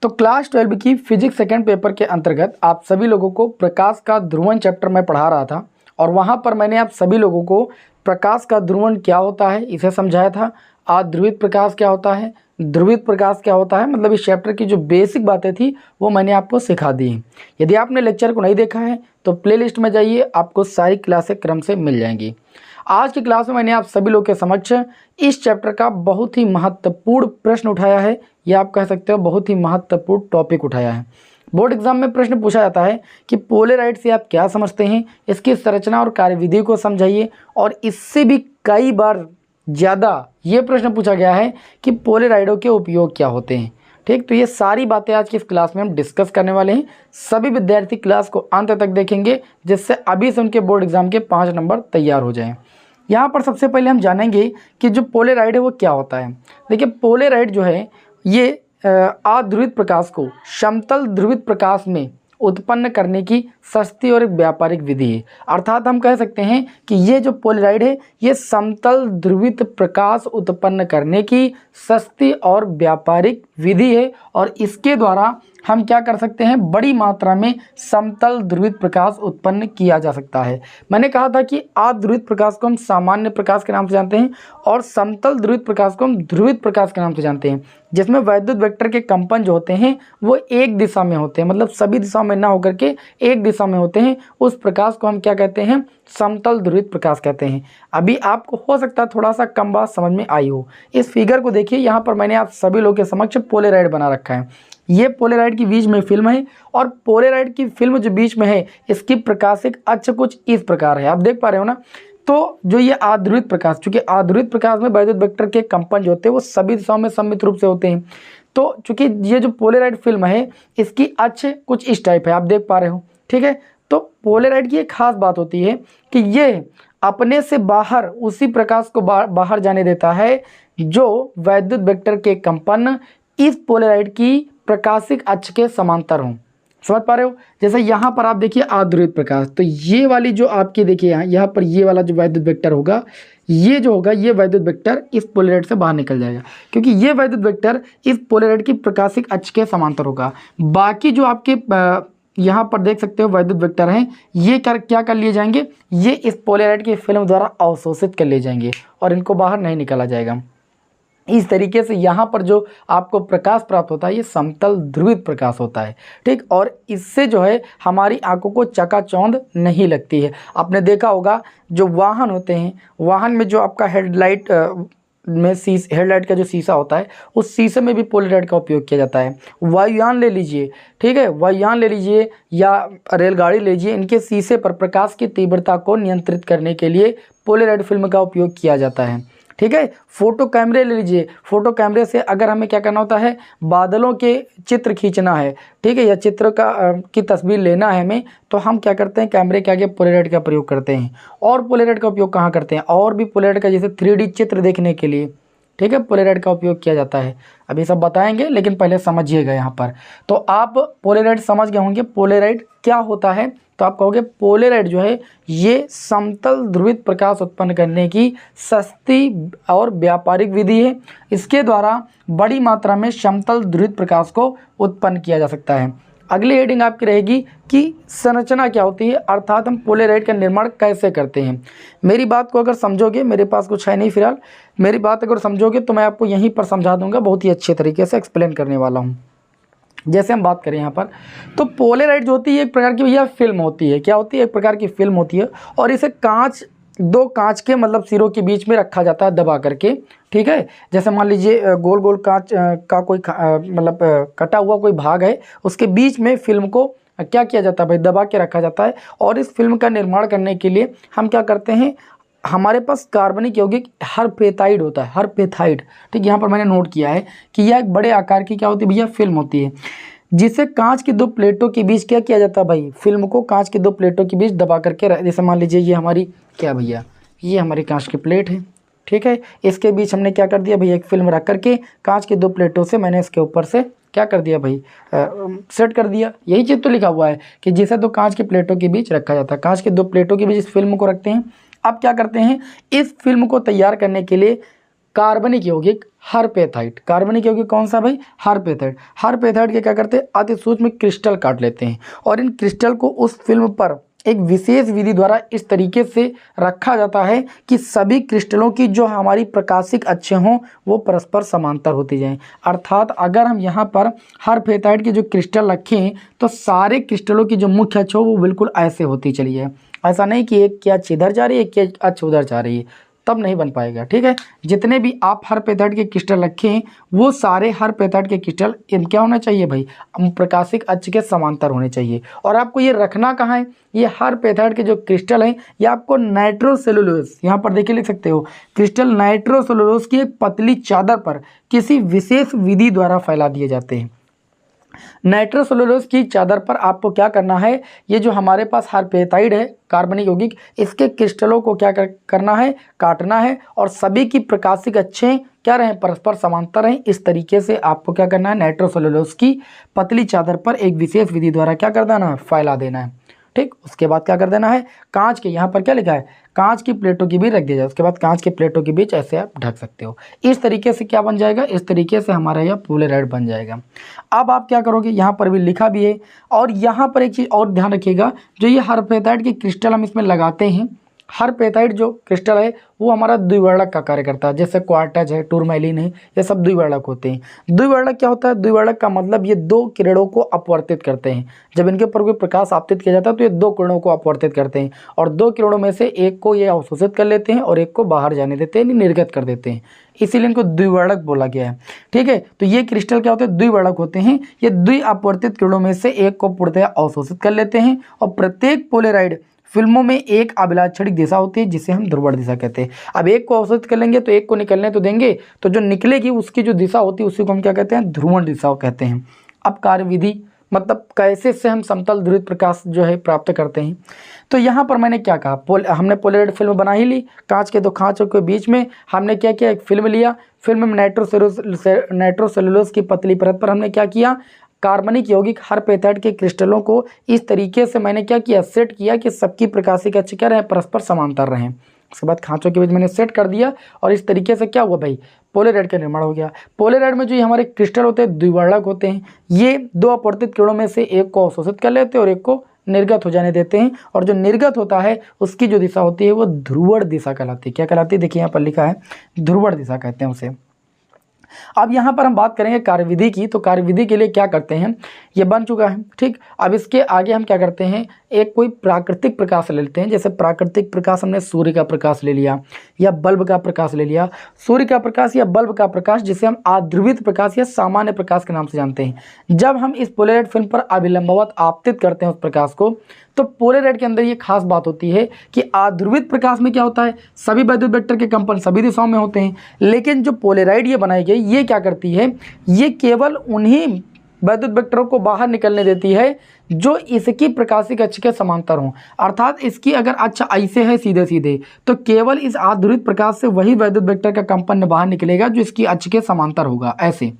तो क्लास 12 की physics second paper के अंतर्गत आप सभी लोगों को प्रकाश का ध्रुवण चैप्टर में पढ़ा रहा था और वहाँ पर मैंने आप सभी लोगों को प्रकाश का ध्रुवण क्या होता है इसे समझाया था। अध्रुवित प्रकाश क्या होता है, ध्रुवित प्रकाश क्या होता है, मतलब इस चैप्टर की जो बेसिक बातें थी वो मैंने आपको सिखा दी हैं। यदि आपने लेक्चर को नहीं देखा है तो प्लेलिस्ट में जाइए, आपको सारी क्लासें क्रम से मिल जाएंगी। आज की क्लास में मैंने आप सभी लोग के समक्ष इस चैप्टर का बहुत ही महत्वपूर्ण प्रश्न उठाया है, या आप कह सकते हो बहुत ही महत्वपूर्ण टॉपिक उठाया है। बोर्ड एग्जाम में प्रश्न पूछा जाता है कि पोलेराइड से आप क्या समझते हैं, इसकी संरचना और कार्यविधि को समझाइए। और इससे भी कई बार ज़्यादा ये प्रश्न पूछा गया है कि पोलेराइडों के उपयोग क्या होते हैं। ठीक, तो ये सारी बातें आज की इस क्लास में हम डिस्कस करने वाले हैं। सभी विद्यार्थी क्लास को अंत तक देखेंगे जिससे अभी से उनके बोर्ड एग्जाम के 5 नंबर तैयार हो जाएं। यहाँ पर सबसे पहले हम जानेंगे कि जो पोलेराइड है वो क्या होता है। देखिए, पोलेराइड जो है ये अध्रुवित प्रकाश को समतल ध्रुवित प्रकाश में उत्पन्न करने की सस्ती और एक व्यापारिक विधि है। अर्थात हम कह सकते हैं कि ये जो पोलेराइड है ये समतल ध्रुवित प्रकाश उत्पन्न करने की सस्ती और व्यापारिक विधि है और इसके द्वारा हम क्या कर सकते हैं, बड़ी मात्रा में समतल ध्रुवित प्रकाश उत्पन्न किया जा सकता है। मैंने कहा था कि अध्रुवित प्रकाश को हम सामान्य प्रकाश के नाम से जानते हैं और समतल ध्रुवित प्रकाश को हम ध्रुवित प्रकाश के नाम से जानते हैं, जिसमें वैद्युत वेक्टर के कंपन जो होते हैं वो एक दिशा में होते हैं, मतलब सभी दिशाओं में ना होकर के एक दिशा में होते हैं। उस प्रकाश को हम क्या कहते हैं, समतल ध्रुवित प्रकाश कहते हैं। अभी आपको हो सकता है थोड़ा सा कम बात समझ में आई हो। इस फिगर को देखिए, यहाँ पर मैंने आप सभी लोगों के समक्ष पोलेराइड बना रखा है। ये पोलेराइड की बीच में फिल्म है और पोलेराइड की फिल्म जो बीच में है इसकी प्रकाशिक अक्ष कुछ इस प्रकार है, आप देख पा रहे हो ना। तो जो ये अध्रुवित प्रकाश, चूंकि अध्रुवित प्रकाश में वैद्युत वेक्टर के कंपन जो होते हैं वो सभी दिशाओं में सममित रूप से होते हैं। तो चूंकि ये जो पोलेराइड फिल्म है इसकी अक्ष कुछ इस टाइप है, आप देख पा रहे हो। ठीक है, तो पोलेराइड की एक खास बात होती है कि ये अपने से बाहर उसी प्रकाश को बाहर जाने देता है जो वैद्युत वेक्टर के कंपन इस पोलेराइड की प्रकाशिक अक्ष के समांतर हों। समझ पा रहे हो। जैसे यहाँ पर आप देखिए अध्रुवित प्रकाश, तो ये वाली जो आपकी देखिए यहाँ पर ये वाला जो वैद्युत वेक्टर होगा, ये जो होगा ये वैद्युत वेक्टर इस पोलेराइड से बाहर निकल जाएगा, क्योंकि ये वैद्युत वेक्टर इस पोलेराइड की प्रकाशिक अक्ष के समांतर होगा। बाकी जो आपके यहाँ पर देख सकते हो वैद्युत वेक्टर हैं, ये क्या कर लिए जाएंगे, ये इस पोलेराइड की फिल्म द्वारा अवशोषित कर लिए जाएंगे और इनको बाहर नहीं निकाला जाएगा। इस तरीके से यहाँ पर जो आपको प्रकाश प्राप्त होता है ये समतल ध्रुवित प्रकाश होता है। ठीक, और इससे जो है हमारी आंखों को चकाचौंध नहीं लगती है। आपने देखा होगा जो वाहन होते हैं, वाहन में जो आपका हेडलाइट में हेडलाइट का जो शीशा होता है उस शीशे में भी पोलेराइड का उपयोग किया जाता है। वायुयान ले लीजिए, ठीक है, वायुयान ले लीजिए या रेलगाड़ी ले लीजिए, इनके शीशे पर प्रकाश की तीव्रता को नियंत्रित करने के लिए पोलेराइड फिल्म का उपयोग किया जाता है। ठीक है, फोटो कैमरे ले लीजिए, फोटो कैमरे से अगर हमें क्या करना होता है, बादलों के चित्र खींचना है, ठीक है, या चित्र की तस्वीर लेना है हमें, तो हम क्या करते हैं, कैमरे के आगे पोलेराइड का प्रयोग करते हैं। और पोलेराइड का उपयोग कहाँ करते हैं, और भी पोलेराइड का, जैसे 3D चित्र देखने के लिए, ठीक है, पोलेराइड का उपयोग किया जाता है। अभी सब बताएंगे लेकिन पहले समझिएगा यहाँ पर। तो आप पोलेराइड समझ गए होंगे, पोलेराइड क्या होता है, तो आप कहोगे पोलेराइड जो है ये समतल ध्रुवित प्रकाश उत्पन्न करने की सस्ती और व्यापारिक विधि है। इसके द्वारा बड़ी मात्रा में समतल ध्रुवित प्रकाश को उत्पन्न किया जा सकता है। अगली हेडिंग आपकी रहेगी कि संरचना क्या होती है, अर्थात हम पोलेराइड का निर्माण कैसे करते हैं। मेरी बात को अगर समझोगे, मेरे पास कुछ है नहीं फिलहाल, मेरी बात अगर समझोगे तो मैं आपको यहीं पर समझा दूंगा, बहुत ही अच्छे तरीके से एक्सप्लेन करने वाला हूँ। जैसे हम बात करें यहाँ पर, तो पोलेराइड जो होती है एक प्रकार की भैया फिल्म होती है। क्या होती है, एक प्रकार की फिल्म होती है और इसे दो कांच के मतलब सिरों के बीच में रखा जाता है दबा करके। ठीक है, जैसे मान लीजिए गोल गोल कांच का कोई मतलब कटा हुआ कोई भाग है, उसके बीच में फिल्म को क्या किया जाता है भाई, दबा के रखा जाता है। और इस फिल्म का निर्माण करने के लिए हम क्या करते हैं, हमारे पास कार्बनिक यौगिक हरपेथाइड होता है, हरपेथाइड। ठीक, यहाँ पर मैंने नोट किया है कि यह एक बड़े आकार की क्या होती है भैया, फिल्म होती है, जिसे कांच की 2 प्लेटों के बीच क्या किया जाता है भाई, फिल्म को कांच की 2 प्लेटों के बीच दबा करके, जैसे मान लीजिए ये हमारी क्या भैया, ये हमारी कांच की प्लेट है। ठीक है, इसके बीच हमने क्या कर दिया भैया, एक फिल्म रख करके कांच की 2 प्लेटों से मैंने इसके ऊपर से क्या कर दिया भाई, सेट कर दिया। यही चीज़ तो लिखा हुआ है कि जिसे 2 कांच की प्लेटों के बीच रखा जाता है, कांच की 2 प्लेटों के बीच इस फिल्म को रखते हैं। अब क्या करते हैं, इस फिल्म को तैयार करने के लिए कार्बनिक यौगिक हरपेथाइट। कार्बनिक यौगिक कौन सा भाई? हरपेथाइट। हरपेथाइट के क्या करते हैं? अति सूक्ष्म क्रिस्टल काट लेते हैं और इन क्रिस्टल को उस फिल्म पर एक विशेष विधि द्वारा इस तरीके से रखा जाता है कि सभी क्रिस्टलों की जो हमारी प्रकाशिक अक्षें हों वो परस्पर समांतर होती जाएं। अर्थात अगर हम यहाँ पर हरपेथाइट के जो क्रिस्टल रखें तो सारे क्रिस्टलों की जो मुख्य अक्ष हो वो बिल्कुल ऐसे होती चली है। ऐसा नहीं कि एक की अक्ष इधर जा रही है, एक की अक्ष उधर जा रही है, तब नहीं बन पाएगा। ठीक है, जितने भी आप हरपेथाइट के क्रिस्टल रखें वो सारे हरपेथाइट के क्रिस्टल क्या होना चाहिए भाई? प्रकाशिक अक्ष के समांतर होने चाहिए। और आपको ये रखना कहाँ है? ये हरपेथाइट के जो क्रिस्टल हैं ये आपको नाइट्रोसेलुलोज, यहाँ पर देखिए लिख सकते हो, क्रिस्टल नाइट्रोसेलुलोज की एक पतली चादर पर किसी विशेष विधि द्वारा फैला दिए जाते हैं। नाइट्रोसेलुलोज की चादर पर आपको क्या करना है? ये जो हमारे पास हरपेथाइड है कार्बनिक यौगिक, इसके क्रिस्टलों को क्या करना है? काटना है और सभी की प्रकाशिक अक्षें क्या रहें? परस्पर समांतर रहें। इस तरीके से आपको क्या करना है? नाइट्रोसेलुलोज की पतली चादर पर एक विशेष विधि द्वारा क्या कर देना है? फैला देना है। ठीक, उसके बाद क्या कर देना है? कांच के, यहाँ पर क्या लिखा है? कांच की प्लेटों के बीच रख दिया जाए। उसके बाद कांच के प्लेटों के बीच ऐसे आप ढक सकते हो। इस तरीके से क्या बन जाएगा? इस तरीके से हमारा यह पोलेराइड बन जाएगा। अब आप क्या करोगे? यहाँ पर भी लिखा भी है और यहाँ पर एक चीज़ और ध्यान रखिएगा, जो ये हरपेथाइट के क्रिस्टल हम इसमें लगाते हैं, हरपेथाइट जो क्रिस्टल है वो हमारा द्विवर्णक का कार्य करता है। जैसे क्वार्टज है, टूरमैलिन है, ये सब द्विवर्णक होते हैं। द्विवर्णक क्या होता है? द्विवर्णक का मतलब ये दो किरणों को अपवर्तित करते हैं। जब इनके ऊपर कोई प्रकाश आपतित किया जाता है तो ये दो किरणों को अपवर्तित करते हैं और दो किरणों में से एक को ये अवशोषित कर लेते हैं और एक को बाहर जाने देते हैं, निर्गत कर देते हैं, इसीलिए इनको द्विवर्णक बोला गया है। ठीक है, तो ये क्रिस्टल क्या होते हैं? द्विवर्णक होते हैं। ये द्वि अपवर्तित किरणों में से एक को पूर्णतः अवशोषित कर लेते हैं और प्रत्येक पोलेराइड फिल्मों में एक अभिलाक्षणिक दिशा होती है जिसे हम ध्रुवण दिशा कहते हैं। अब एक को अवशोषित कर लेंगे तो एक को निकलने तो देंगे, तो जो निकलेगी उसकी जो दिशा होती है उसी को हम क्या कहते हैं? ध्रुवण दिशा कहते हैं। अब कार्यविधि मतलब कैसे से हम समतल ध्रुवित प्रकाश जो है प्राप्त करते हैं। तो यहाँ पर मैंने क्या कहा? हमने पोलेराइड फिल्म बना ही ली, कांच के दो खांचों के बीच में हमने क्या किया? एक फिल्म लिया, फिल्म में नाइट्रोसेलुलोज की पतली परत पर हमने क्या किया? कार्बनिक यौगिक हरपेथाइट के क्रिस्टलों को इस तरीके से मैंने क्या किया? सेट किया कि सबकी प्रकाशिक अक्ष क्या रहे? परस्पर समांतर रहें। उसके बाद खांचों के बीच मैंने सेट कर दिया और इस तरीके से क्या हुआ भाई? पोलेराइड का निर्माण हो गया। पोलेराइड में जो ये हमारे क्रिस्टल होते हैं द्विवर्णक होते हैं। ये दो अपवर्तित किरणों में से एक को अवशोषित कर लेते हैं और एक को निर्गत हो जाने देते हैं और जो निर्गत होता है उसकी जो दिशा होती है वो ध्रुवण दिशा कहलाती है। क्या कहलाती है? देखिए यहाँ पर लिखा है, ध्रुवण दिशा कहते हैं उसे। अब यहाँ पर हम बात करेंगे कार्यविधि की। तो कार्यविधि के लिए क्या करते हैं? ये बन चुका है। ठीक, अब इसके आगे हम क्या करते हैं? एक कोई प्राकृतिक प्रकाश ले लेते हैं। जैसे प्राकृतिक प्रकाश हमने सूर्य का प्रकाश ले लिया या बल्ब का प्रकाश ले लिया। सूर्य का प्रकाश या बल्ब का प्रकाश जिसे हम अध्रुवित प्रकाश या सामान्य प्रकाश के नाम से जानते हैं। जब हम इस पोलेराइड फिल्म पर अभिलंबवत आपतित करते हैं उस प्रकाश को, तो पोलेराइड के अंदर ये खास बात होती है कि अध्रुवित प्रकाश में क्या होता है? सभी वैद्युत वेक्टर के कंपन सभी दिशाओं में होते हैं, लेकिन जो पोलेराइड ये बनाई गई ये क्या करती है? ये केवल उन्हीं वैद्युत वेक्टरों को बाहर निकलने देती है जो इसकी प्रकाशिक अक्ष के समांतर हों। अर्थात इसकी अगर अक्ष ऐसे है सीधे सीधे तो केवल इस अध्रुवित प्रकाश से वही वैद्युत वेक्टर का कंपन बाहर निकलेगा जो इसकी अक्ष के समांतर होगा, ऐसे।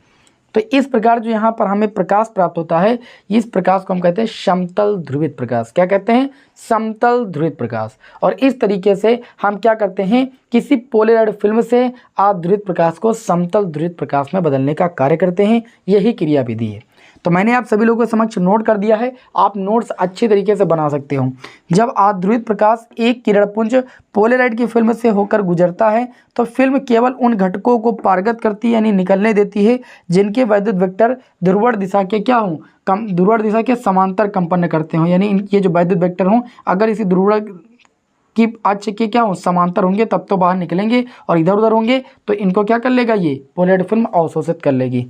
तो इस प्रकार जो यहाँ पर हमें प्रकाश प्राप्त होता है, इस प्रकाश को हम कहते हैं समतल ध्रुवित प्रकाश। क्या कहते हैं? समतल ध्रुवित प्रकाश। और इस तरीके से हम क्या करते हैं? किसी पोलेराइड फिल्म से अध्रुवित प्रकाश को समतल ध्रुवित प्रकाश में बदलने का कार्य करते हैं। यही क्रियाविधि है। तो मैंने आप सभी लोगों के समक्ष नोट कर दिया है, आप नोट्स अच्छे तरीके से बना सकते हो। जब अध्रुवित प्रकाश एक किरणपुंज पोलेराइड की फिल्म से होकर गुजरता है तो फिल्म केवल उन घटकों को पारगत करती है यानी निकलने देती है जिनके वैद्युत वेक्टर ध्रुवण दिशा के क्या हों? ध्रुवण दिशा के समांतर कंपन करते हों। यानी ये जो वैद्युत वेक्टर हों अगर इसी ध्रुवण की अक्ष के क्या हों? समांतर होंगे तब तो बाहर निकलेंगे, और इधर उधर होंगे तो इनको क्या कर लेगा? ये पोलेराइड फिल्म अवशोषित कर लेगी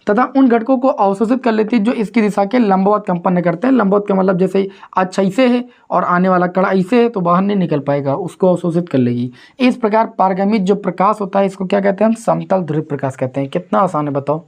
तथा उन घटकों को अवशोषित कर लेती है जो इसकी दिशा के लंबवत कंपन करते हैं। लंबवत का मतलब जैसे अच्छा ऐसे है और आने वाला कड़ा ऐसे है तो बाहर नहीं निकल पाएगा, उसको अवशोषित कर लेगी। इस प्रकार पारगमित जो प्रकाश होता है इसको क्या कहते हैं? हम समतल ध्रुवित प्रकाश कहते हैं। कितना आसान है बताओ।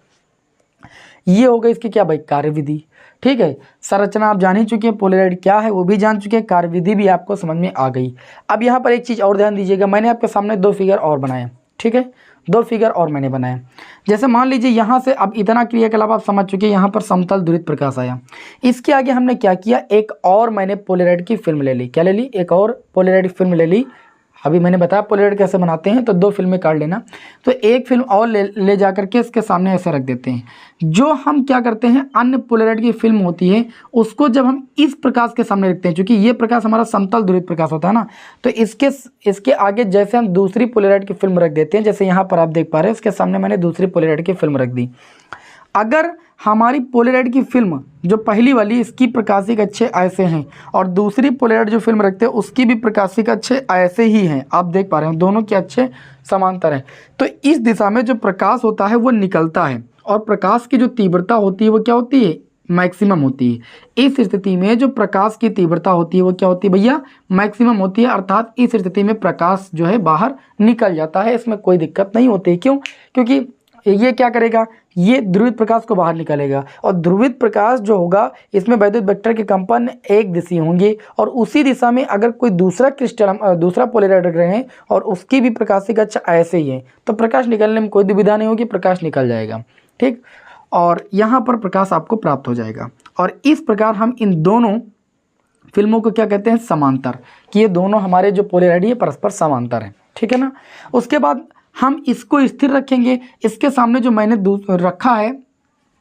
ये हो गई इसकी क्या भाई? कार्यविधि। ठीक है, संरचना आप जान ही चुके हैं, पोलेराइड क्या है वो भी जान चुके हैं, कार्यविधि भी आपको समझ में आ गई। अब यहाँ पर एक चीज़ और ध्यान दीजिएगा, मैंने आपके सामने दो फिगर और बनाए। ठीक है, दो फिगर और मैंने बनाए। जैसे मान लीजिए यहाँ से अब इतना क्रियाकलाप आप समझ चुके हैं, यहाँ पर समतल ध्रुवित प्रकाश आया। इसके आगे हमने क्या किया? एक और मैंने पोलेराइड की फिल्म ले ली। क्या ले ली? एक और पोलेराइड फिल्म ले ली अभी मैंने बताया पोलराइड कैसे बनाते हैं, तो 2 फिल्में काट लेना। तो एक फिल्म और ले जा करके इसके सामने ऐसे रख देते हैं। जो हम क्या करते हैं, अन्य पोलराइड की फिल्म होती है उसको जब हम इस प्रकाश के सामने रखते हैं, क्योंकि ये प्रकाश हमारा समतल ध्रुवित प्रकाश होता है ना, तो इसके आगे जैसे हम दूसरी पोलराइड की फिल्म रख देते हैं, जैसे यहाँ पर आप देख पा रहे हैं, इसके सामने मैंने दूसरी पोलराइड की फिल्म रख दी। अगर हमारी पोलराइड की फिल्म जो पहली वाली इसकी प्रकाशिक अक्षय ऐसे हैं और दूसरी पोलराइड जो फिल्म रखते हैं उसकी भी प्रकाशिक अक्षय ऐसे ही हैं, आप देख पा रहे हैं दोनों के अक्षय समांतर हैं, तो इस दिशा में जो प्रकाश होता है वो निकलता है और प्रकाश की जो तीव्रता होती है वो क्या होती है, मैक्सिमम होती है। इस स्थिति में जो प्रकाश की तीव्रता होती है वो क्या होती है भैया, मैक्सिमम होती है, अर्थात इस स्थिति में प्रकाश जो है बाहर निकल जाता है, इसमें कोई दिक्कत नहीं होती। क्यों? क्योंकि ये क्या करेगा, ये ध्रुवित प्रकाश को बाहर निकालेगा और ध्रुवित प्रकाश जो होगा इसमें वैद्युत वेक्टर के कंपन एक दिशा होंगे और उसी दिशा में अगर कोई दूसरा क्रिस्टल दूसरा पोलराइड रख रहे हैं और उसकी भी प्रकाशिक अक्ष ऐसे ही है तो प्रकाश निकलने में कोई दुविधा नहीं होगी, प्रकाश निकल जाएगा। ठीक, और यहाँ पर प्रकाश आपको प्राप्त हो जाएगा। और इस प्रकार हम इन दोनों फिल्मों को क्या कहते हैं, समांतर, कि ये दोनों हमारे जो पोलराइड है परस्पर समांतर हैं। ठीक है ना। उसके बाद हम इसको स्थिर रखेंगे, इसके सामने जो मैंने रखा है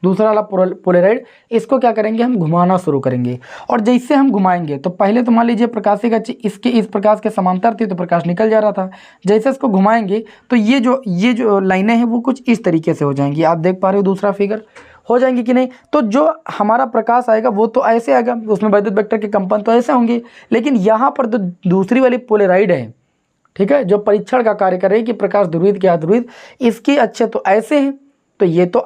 दूसरा वाला पोलराइड, इसको क्या करेंगे, हम घुमाना शुरू करेंगे और जैसे हम घुमाएंगे तो पहले तो मान लीजिए प्रकाशिक अक्ष इसके इस प्रकाश के समांतर थी तो प्रकाश निकल जा रहा था, जैसे इसको घुमाएंगे तो ये जो लाइनें हैं वो कुछ इस तरीके से हो जाएंगी, आप देख पा रहे हो दूसरा फिगर, हो जाएंगी कि नहीं। तो जो हमारा प्रकाश आएगा वो तो ऐसे आएगा, उसमें वैद्युत वेक्टर के कंपन तो ऐसे होंगे, लेकिन यहाँ पर जो दूसरी वाली पोलराइड है, ठीक है, जो परीक्षण का कार्य करे कि प्रकाश ध्रुवित क्या ध्रुवित, इसकी अक्षय तो ऐसे हैं, तो ये तो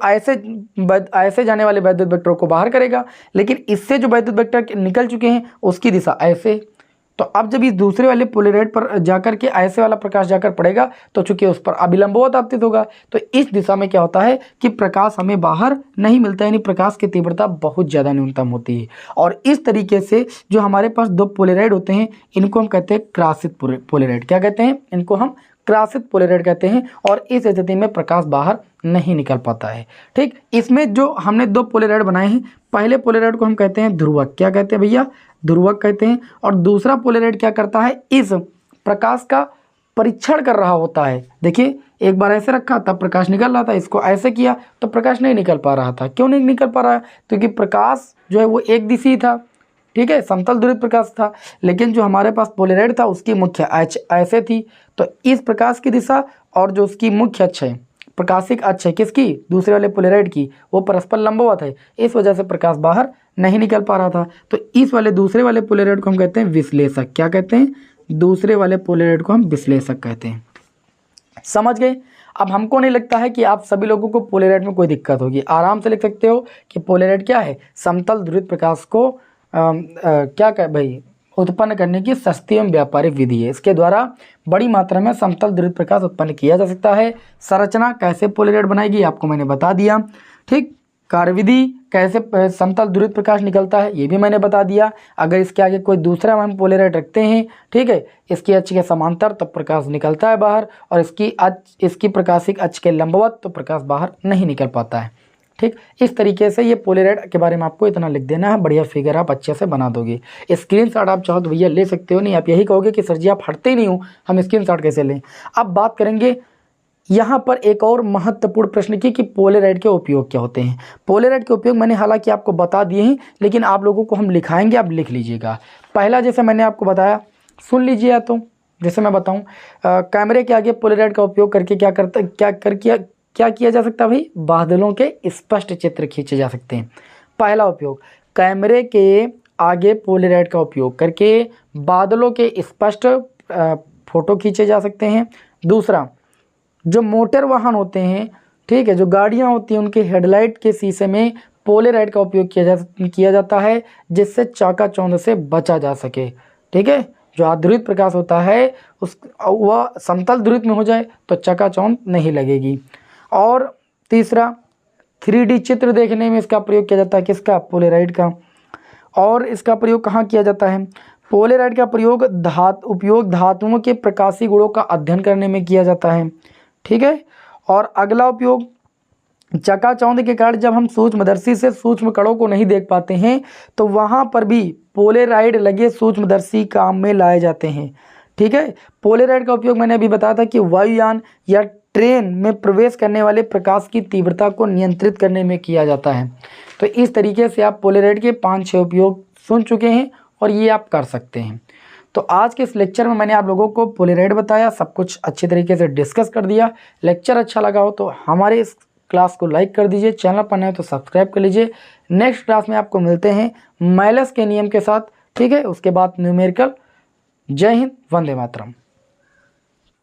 ऐसे जाने वाले वैद्युत वेक्टर को बाहर करेगा, लेकिन इससे जो वैद्युत वेक्टर निकल चुके हैं उसकी दिशा ऐसे। तो अब जब इस दूसरे वाले पोलराइड पर जाकर के ऐसे वाला प्रकाश जाकर पड़ेगा तो चूंकि उस पर अभिलंबवत आपतित होगा, तो इस दिशा में क्या होता है कि प्रकाश हमें बाहर नहीं मिलता, यानी प्रकाश की तीव्रता बहुत ज़्यादा न्यूनतम होती है। और इस तरीके से जो हमारे पास 2 पोलराइड होते हैं इनको हम कहते हैं क्रासित पोलराइड। क्या कहते हैं, इनको हम क्रासित पोलराइड कहते हैं और इस स्थिति में प्रकाश बाहर नहीं निकल पाता है। ठीक, इसमें जो हमने 2 पोलराइड बनाए हैं, पहले पोलराइड को हम कहते हैं ध्रुवक, क्या कहते हैं भैया, ध्रुवक कहते हैं, और दूसरा पोलराइड क्या करता है, इस प्रकाश का परीक्षण कर रहा होता है। देखिए एक बार ऐसे रखा तब प्रकाश निकल रहा था, इसको ऐसे किया तो प्रकाश नहीं निकल पा रहा था। क्यों नहीं निकल पा रहा है, क्योंकि प्रकाश जो है वो एक दिशी था, ठीक है, समतल ध्रुवित प्रकाश था, लेकिन जो हमारे पास पोलराइड था उसकी मुख्य अक्ष ऐसे थी, तो इस प्रकाश की दिशा और जो उसकी मुख्य अक्ष है, प्रकाशिक अक्ष है किसकी, दूसरे वाले पोलराइड की, वो परस्पर लंबवत है, इस वजह से प्रकाश बाहर नहीं निकल पा रहा था। तो इस वाले दूसरे वाले पोलराइड को हम कहते हैं विश्लेषक। क्या कहते हैं, दूसरे वाले पोलराइड को हम विश्लेषक कहते हैं। समझ गए। अब हमको नहीं लगता है कि आप सभी लोगों को पोलराइड में कोई दिक्कत होगी, आराम से लिख सकते हो कि पोलराइड क्या है, समतल ध्रुवित प्रकाश को क्या कह भाई उत्पन्न करने की सस्ती एवं व्यापारिक विधि है। इसके द्वारा बड़ी मात्रा में समतल ध्रुवित प्रकाश उत्पन्न किया जा सकता है। संरचना कैसे पोलराइड बनाएगी आपको मैंने बता दिया। ठीक, कार्यविधि कैसे समतल ध्रुवित प्रकाश निकलता है ये भी मैंने बता दिया। अगर इसके आगे कोई दूसरा हम पोलराइड रखते हैं, ठीक है, इसकी अक्ष के समांतर तब प्रकाश निकलता है बाहर, और इसकी प्रकाशिक अक्ष के लंबवत तो प्रकाश बाहर नहीं निकल पाता है। ठीक, इस तरीके से ये पोलराइड के बारे में आपको इतना लिख देना है, बढ़िया फिगर आप अच्छे से बना दोगे। स्क्रीनशॉट आप चाहो तो भैया ले सकते हो, नहीं आप यही कहोगे कि सर जी आप हटते ही नहीं हो, हम स्क्रीनशॉट कैसे लें। अब बात करेंगे यहाँ पर एक और महत्वपूर्ण प्रश्न की कि पोलराइड के उपयोग क्या होते हैं। पोलराइड के उपयोग मैंने हालांकि आपको बता दिए हैं, लेकिन आप लोगों को हम लिखाएंगे, आप लिख लीजिएगा। पहला जैसे मैंने आपको बताया, सुन लीजिए, तो जैसे मैं बताऊँ, कैमरे के आगे पोलराइड का उपयोग करके क्या किया जा सकता है भाई, बादलों के स्पष्ट चित्र खींचे जा सकते हैं। पहला उपयोग, कैमरे के आगे पोलराइड का उपयोग करके बादलों के स्पष्ट फोटो खींचे जा सकते हैं। दूसरा, जो मोटर वाहन होते हैं, ठीक है, जो गाड़ियां होती हैं, उनके हेडलाइट के शीशे में पोलराइड का उपयोग किया जाता है, जिससे चकाचौंध से बचा जा सके। ठीक है, जो अध्रुवित प्रकाश होता है वह समतल ध्रुवित में हो जाए तो चकाचौंध नहीं लगेगी। और तीसरा, 3D चित्र देखने में इसका प्रयोग किया जाता है, किसका, पोलराइड का। और इसका प्रयोग कहाँ किया जाता है, पोलराइड का प्रयोग धातुओं के प्रकाशीय गुणों का अध्ययन करने में किया जाता है। ठीक है, और अगला उपयोग, चकाचौंध के कारण जब हम सूक्ष्मदर्शी से सूक्ष्म कणों को नहीं देख पाते हैं तो वहाँ पर भी पोलराइड लगे सूक्ष्मदर्शी काम में लाए जाते हैं। ठीक है। पोलेराइड का उपयोग मैंने अभी बताया था कि वायुयान या ट्रेन में प्रवेश करने वाले प्रकाश की तीव्रता को नियंत्रित करने में किया जाता है। तो इस तरीके से आप पोलेराइड के 5-6 उपयोग सुन चुके हैं और ये आप कर सकते हैं। तो आज के इस लेक्चर में मैंने आप लोगों को पोलेराइड बताया, सब कुछ अच्छी तरीके से डिस्कस कर दिया। लेक्चर अच्छा लगा हो तो हमारे इस क्लास को लाइक कर दीजिए, चैनल पर नए हो तो सब्सक्राइब कर लीजिए। नेक्स्ट क्लास में आपको मिलते हैं माइलस के नियम के साथ, ठीक है। उसके बाद न्यूमेरिकल। जय हिंद, वंदे मातरम।